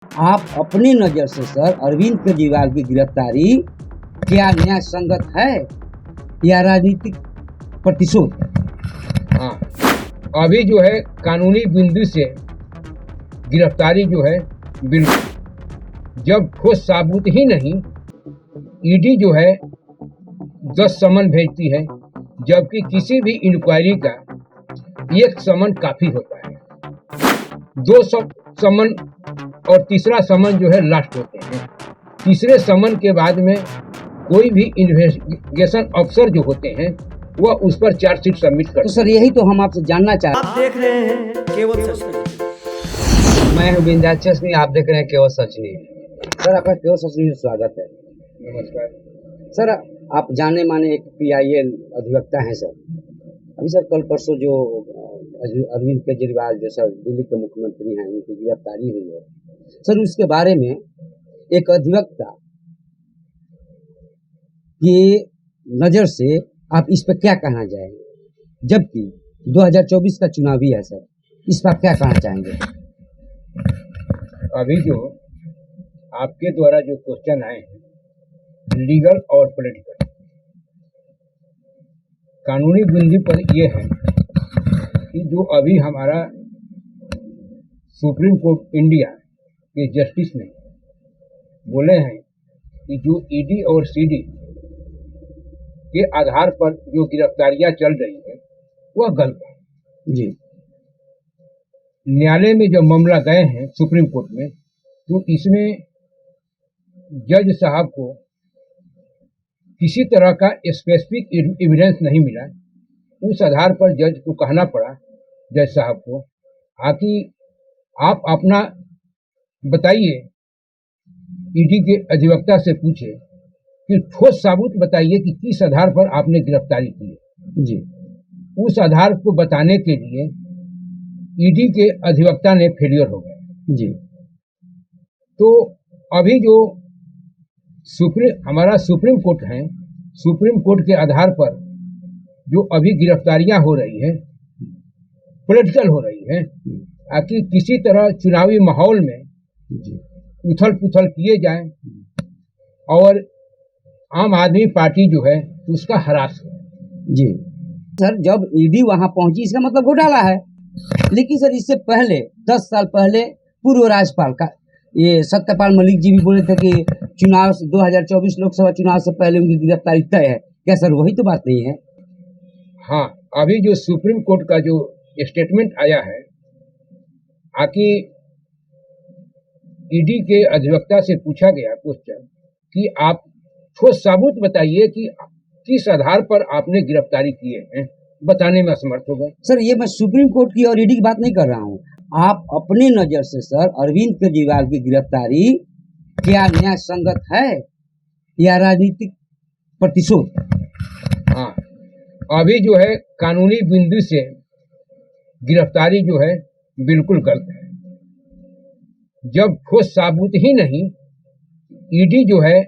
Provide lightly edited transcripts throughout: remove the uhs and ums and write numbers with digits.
आप अपनी नज़र से सर अरविंद केजरीवाल की गिरफ्तारी क्या न्याय संगत है या राजनीतिक प्रतिशोध? हाँ, अभी जो है कानूनी बिंदु से गिरफ्तारी जो है बिल्कुल, जब ठोस साबुत ही नहीं, ईडी जो है 10 समन भेजती है, जबकि किसी भी इंक्वायरी का एक समन काफी होता है। 2 समन और तीसरा समन जो है लास्ट होते हैं। तीसरे समन के बाद में कोई भी इन्वेस्टिगेशन अफसर जो होते हैं वह उस पर चार्जशीट सबमिट करते हैं। तो सर यही तो हम आपसे जानना चाह रहे हैं। आप देख रहे हैं केवल सच नहीं। मैं हूं विंध्याचल सिंह, आप देख रहे हैं केवल सच न्यूज। सर आपका केवल सच न्यूज में स्वागत है। नमस्कार सर आप जाने माने एक PIL अधिवक्ता हैं सर। अभी सर कल परसों जो अरविंद केजरीवाल जो सर दिल्ली के मुख्यमंत्री हैं, उनकी गिरफ्तारी हुई है सर, उसके बारे में एक अधिवक्ता की नज़र से आप इस पर क्या कहना चाहेंगे, जबकि 2024 का चुनावी है सर, इस पर आप क्या कहना चाहेंगे? अभी जो आपके द्वारा जो क्वेश्चन आए हैं लीगल और पॉलिटिकल, कानूनी बिंदु पर यह है कि जो अभी हमारा सुप्रीम कोर्ट इंडिया के जस्टिस ने बोले हैं कि जो ईडी और सीडी के आधार पर जो गिरफ्तारियां चल रही है वह गलत है जी। न्यायालय में जब मामला गए हैं सुप्रीम कोर्ट में, तो इसमें जज साहब को किसी तरह का स्पेसिफिक एविडेंस नहीं मिला। उस आधार पर जज को कहना पड़ा, जज साहब को, कि आप अपना बताइए, ईडी के अधिवक्ता से पूछे कि ठोस साबुत बताइए कि किस आधार पर आपने गिरफ्तारी की है। जी। उस आधार को बताने के लिए ईडी के अधिवक्ता ने फेलियर हो गए। जी। तो अभी जो हमारा सुप्रीम कोर्ट है, सुप्रीम कोर्ट के आधार पर जो अभी गिरफ्तारियां हो रही है पॉलिटिकल हो रही है, ताकि किसी तरह चुनावी माहौल में उथल पुथल किए जाए और आम आदमी पार्टी जो है उसका हरास हो। जी सर, जब ईडी वहां पहुंची इसका मतलब घोटाला है, लेकिन सर इससे पहले 10 साल पहले पूर्व राज्यपाल का ये सत्यपाल मलिक जी भी बोले थे कि चुनाव 2024 लोकसभा चुनाव से पहले उनकी गिरफ्तारी तय है। क्या सर वही तो बात नहीं है? हाँ, अभी जो सुप्रीम कोर्ट का जो स्टेटमेंट आया है, आकि ईडी के अधिवक्ता से पूछा गया क्वेश्चन कि आप ठोस साबुत बताइए कि किस आधार पर आपने गिरफ्तारी किए हैं, बताने में असमर्थ हो गए। सर ये मैं सुप्रीम कोर्ट की और ईडी की बात नहीं कर रहा हूँ, आप अपनी नज़र से सर अरविंद केजरीवाल की गिरफ्तारी क्या न्याय संगत है या राजनीतिक प्रतिशोध? हाँ, अभी जो है कानूनी बिंदु से गिरफ्तारी जो है बिल्कुल गलत है। जब ठोस साबुत ही नहीं, ईडी जो है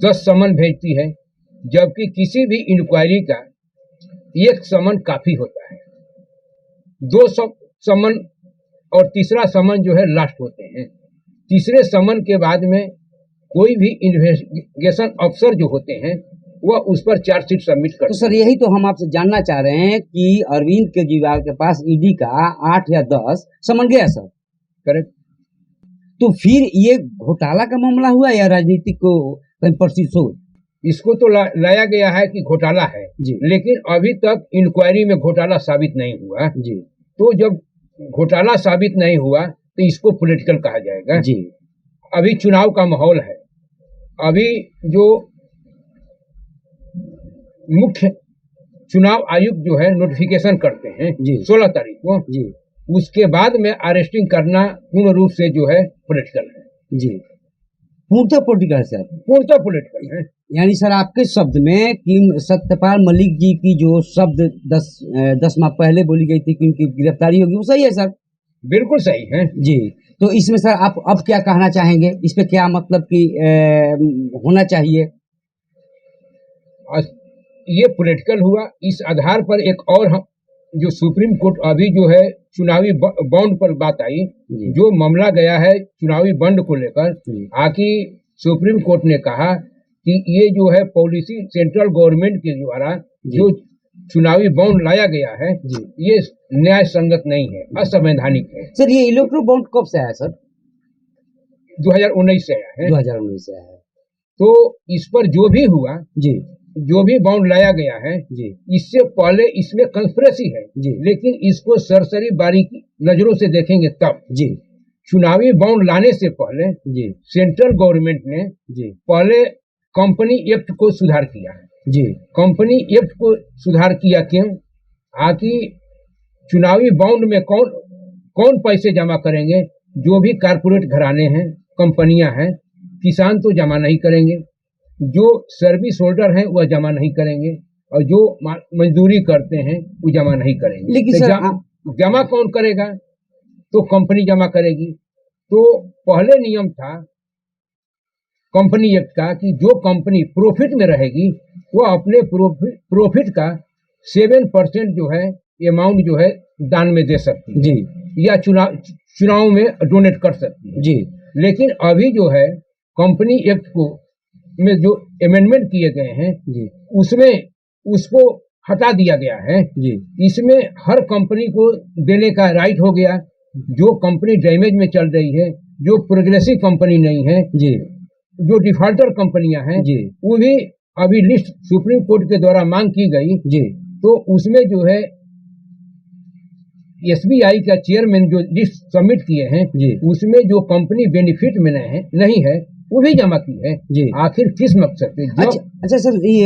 10 समन भेजती है, जबकि किसी भी इंक्वायरी का एक समन काफी होता है। 2 समन और तीसरा समन जो है लास्ट होते हैं। तीसरे समन के बाद में कोई भी इन्वेस्टिगेशन अफसर जो होते हैं वह उस पर चार्जशीट सबमिट करते हैं। तो सर यही तो हम आपसे जानना चाह रहे हैं कि अरविंद केजरीवाल के पास ईडी का 8 या 10 समन गया सर। करेक्ट। तो फिर ये घोटाला का मामला हुआ या राजनीतिक को प्रतिशोध? इसको तो लाया गया है कि घोटाला है जी। लेकिन अभी तक इंक्वायरी में घोटाला साबित नहीं हुआ जी। तो जब घोटाला साबित नहीं हुआ तो इसको पॉलिटिकल कहा जाएगा। जी। अभी चुनाव का माहौल है, अभी जो मुख्य चुनाव आयुक्त जो है नोटिफिकेशन करते हैं 16 तारीख को जी, उसके बाद में अरेस्टिंग करना पूर्ण रूप से जो है पॉलिटिकल है। जी, पूर्णतः पॉलिटिकल सर, पूर्णतः पॉलिटिकल है। यानी सर आपके शब्द में कि सत्यपाल मलिक जी की जो शब्द 10 माह पहले बोली गई थी कि उनकी गिरफ्तारी होगी, वो सही है सर? बिल्कुल सही है जी। तो इसमें सर आप अब क्या कहना चाहेंगे, इस पे क्या मतलब कि होना चाहिए? ये पॉलिटिकल हुआ। इस आधार पर एक और जो सुप्रीम कोर्ट अभी जो है चुनावी बॉन्ड पर बात आई, जी। जो मामला गया है चुनावी बॉन्ड को लेकर, जी। आखिर सुप्रीम कोर्ट ने कहा कि ये जो है पॉलिसी सेंट्रल गवर्नमेंट के द्वारा जी। जो चुनावी बॉन्ड लाया गया है, जी। ये न्याय संगत नहीं है, असंवैधानिक है। सर ये इलेक्ट्रो बॉन्ड कब से आया सर? 2019 से आया है। 2019 से आया है। तो इस पर जो भी हुआ, जी। जो भी बॉन्ड लाया गया है, जी। इससे पहले इसमें कंस्पिरेसी है, जी। लेकिन इसको सरसरी बारीकी नजरों से देखेंगे तब। जी। चुनावी बॉन्ड लाने से पहले जी। सेंट्रल गवर्नमेंट ने जी। पहले कंपनी एक्ट को सुधार किया। जी। कंपनी एक्ट को सुधार किया क्यों? आखिर चुनावी बॉन्ड में कौन कौन पैसे जमा करेंगे? जो भी कारपोरेट घराने हैं, कंपनियां हैं, किसान तो जमा नहीं करेंगे, जो सर्विस होल्डर हैं वह जमा नहीं करेंगे, और जो मजदूरी करते हैं वो जमा नहीं करेंगे। लेकिन तो सर जमा कौन करेगा? तो कंपनी जमा करेगी। तो पहले नियम था कंपनी एक्ट का कि जो कंपनी प्रॉफिट में रहेगी वो अपने प्रॉफिट का 7% जो है अमाउंट जो है दान में दे सकती है, जी। या चुनाव में डोनेट कर सकती है। जी। लेकिन अभी जो है कंपनी एक्ट को में जो अमेंडमेंट किए गए हैं, जी। उसमें उसको हटा दिया गया है। जी। इसमें हर कंपनी को देने का राइट हो गया। जो कंपनी डैमेज में चल रही है, जो प्रोग्रेसिव कंपनी नहीं है, जी। जो डिफॉल्टर कंपनियां हैं, जी। वो भी अभी लिस्ट सुप्रीम कोर्ट के द्वारा मांग की गई। जी। तो उसमें जो है एसबीआई का चेयरमैन जो लिस्ट सबमिट किए हैं, जी। उसमें जो कंपनी बेनिफिट में नहीं है वो भी जमा की है। जी। आखिर किस मकसद से? अच्छा सर, ये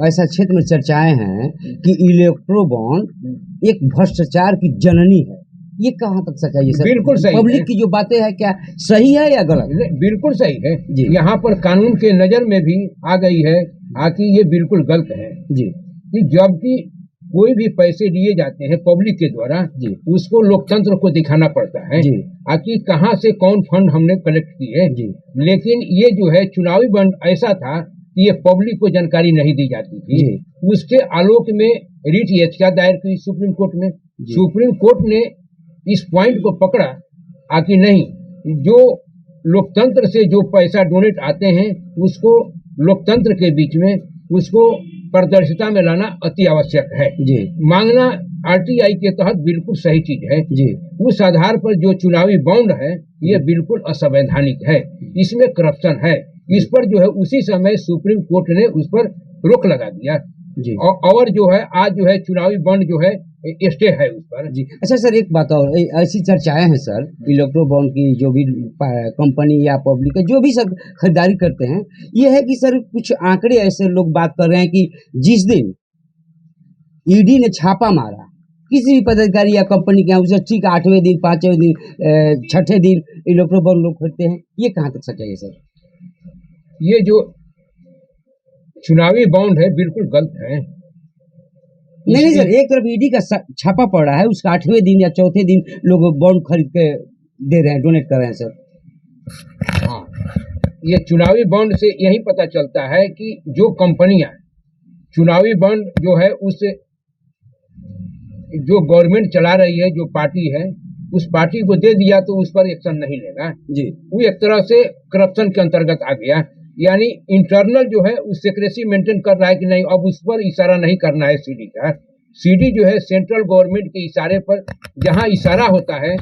ऐसा क्षेत्र में चर्चाएं हैं कि इलेक्ट्रो बॉन्ड एक भ्रष्टाचार की जननी है, ये कहाँ तक सच है? ये सर बिल्कुल सही पब्लिक है। की जो बातें है क्या सही है या गलत? बिल्कुल सही है। जी। यहाँ पर कानून के नजर में भी आ गई है, आखिर ये बिल्कुल गलत है। जी। कि जबकि कोई भी पैसे लिए जाते हैं पब्लिक के द्वारा, जी। उसको लोकतंत्र को दिखाना पड़ता है, जी। आखिर कहाँ से कौन फंड हमने कलेक्ट किए। जी। लेकिन ये जो है चुनावी बॉन्ड ऐसा था कि ये पब्लिक को जानकारी नहीं दी जाती थी। जी। उसके आलोक में रिट याचिका दायर की सुप्रीम कोर्ट में। सुप्रीम कोर्ट ने इस पॉइंट को पकड़ा, आखिर नहीं, जो लोकतंत्र से जो पैसा डोनेट आते हैं उसको लोकतंत्र के बीच में उसको पारदर्शिता में लाना अति आवश्यक है। जी। मांगना आरटीआई के तहत बिल्कुल सही चीज है। जी। उस आधार पर जो चुनावी बॉन्ड है ये बिल्कुल असंवैधानिक है, इसमें करप्शन है। इस पर जो है उसी समय सुप्रीम कोर्ट ने उस पर रोक लगा दिया। जी। और जो है आज जो है चुनावी बॉन्ड जो है स्टे है उस पर। जी। अच्छा सर, एक बात और, ऐसी चर्चाएं हैं सर इलेक्ट्रो बॉन्ड की, जो भी कंपनी या पब्लिक जो भी सर खरीदारी करते हैं, ये है कि सर कुछ आंकड़े ऐसे लोग बात कर रहे हैं कि जिस दिन ईडी ने छापा मारा किसी भी पदाधिकारी या कंपनी के यहाँ, उसे ठीक 8वें दिन, 5वें दिन, 6ठे दिन इलेक्ट्रो बॉन्ड लोग खरीदते हैं, ये कहाँ तक सच है सर? ये जो चुनावी बॉन्ड है बिल्कुल गलत है। नहीं सर, एक तरफ ईडी का छापा पड़ रहा है, उसका 8वें दिन या चौथे दिन लोग बॉन्ड खरीद के दे रहे हैं, डोनेट कर रहे हैं सर। हाँ, ये चुनावी बॉन्ड से यही पता चलता है कि जो कंपनियां चुनावी बॉन्ड जो है उससे जो गवर्नमेंट चला रही है, जो पार्टी है, उस पार्टी को दे दिया तो उस पर एक्शन नहीं लेगा जी। वो एक तरह से करप्शन के अंतर्गत आ गया। यानी इंटरनल जो है उस सीक्रेसी मेंटेन कर रहा है कि नहीं, अब उस पर इशारा नहीं करना है सीडी का। सीडी जो है सेंट्रल गवर्नमेंट के इशारे पर जहां इशारा होता है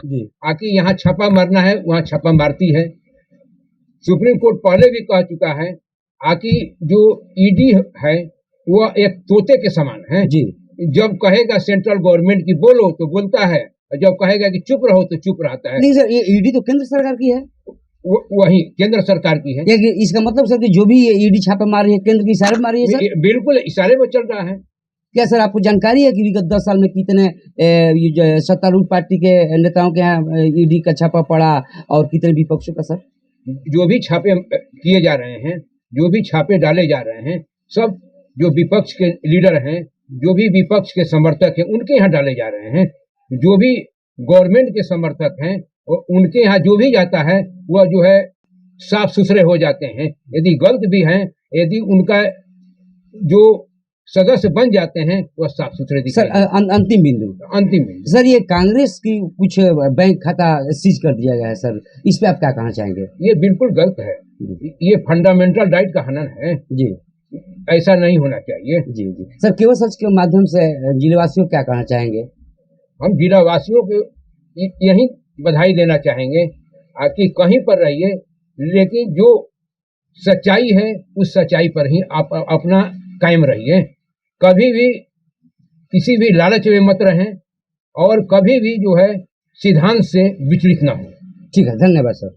आकि यहाँ छापा मारना है वहां छापा मारती है। सुप्रीम कोर्ट पहले भी कह चुका है आकि जो ईडी है वह एक तोते के समान है जी। जब कहेगा सेंट्रल गवर्नमेंट की बोलो तो बोलता है, और जब कहेगा कि चुप रहो तो चुप रहता है। नहीं सर, ये ईडी तो केंद्र सरकार की है। वही केंद्र सरकार की है। इसका मतलब सर कि जो भी ईडी छापा मार रही है केंद्र के इशारे मार रही है सर? बिल्कुल इशारे में चल रहा है। क्या सर आपको जानकारी है कि विगत 10 साल में कितने सत्तारूढ़ पार्टी के नेताओं के यहाँ ईडी का छापा पड़ा और कितने विपक्षों का? सर जो भी छापे किए जा रहे हैं, जो भी छापे डाले जा रहे हैं, सब जो विपक्ष के लीडर हैं, जो भी विपक्ष के समर्थक हैं, उनके यहाँ डाले जा रहे हैं। जो भी गवर्नमेंट के समर्थक हैं उनके यहाँ जो भी जाता है वह जो है साफ सुथरे हो जाते हैं। यदि गलत भी हैं, यदि उनका जो सदस्य बन जाते हैं वह साफ सुथरे सर दिखाई देते अंतिम बिंदु हैं। अंतिम में सर, ये कांग्रेस की कुछ बैंक खाता सीज कर दिया गया है सर, इस पे आप क्या कहना चाहेंगे? ये बिल्कुल गलत है। ये फंडामेंटल राइट का हनन है, जी ऐसा नहीं होना चाहिए। जी जी सर, केवल सच के माध्यम से जिलेवासियों को क्या कहना चाहेंगे? हम जिला वासियों को यही बधाई देना चाहेंगे कि कहीं पर रहिए, लेकिन जो सच्चाई है उस सच्चाई पर ही आप अपना कायम रहिए। कभी भी किसी भी लालच में मत रहें और कभी भी जो है सिद्धांत से विचलित ना हो। ठीक है, धन्यवाद सर।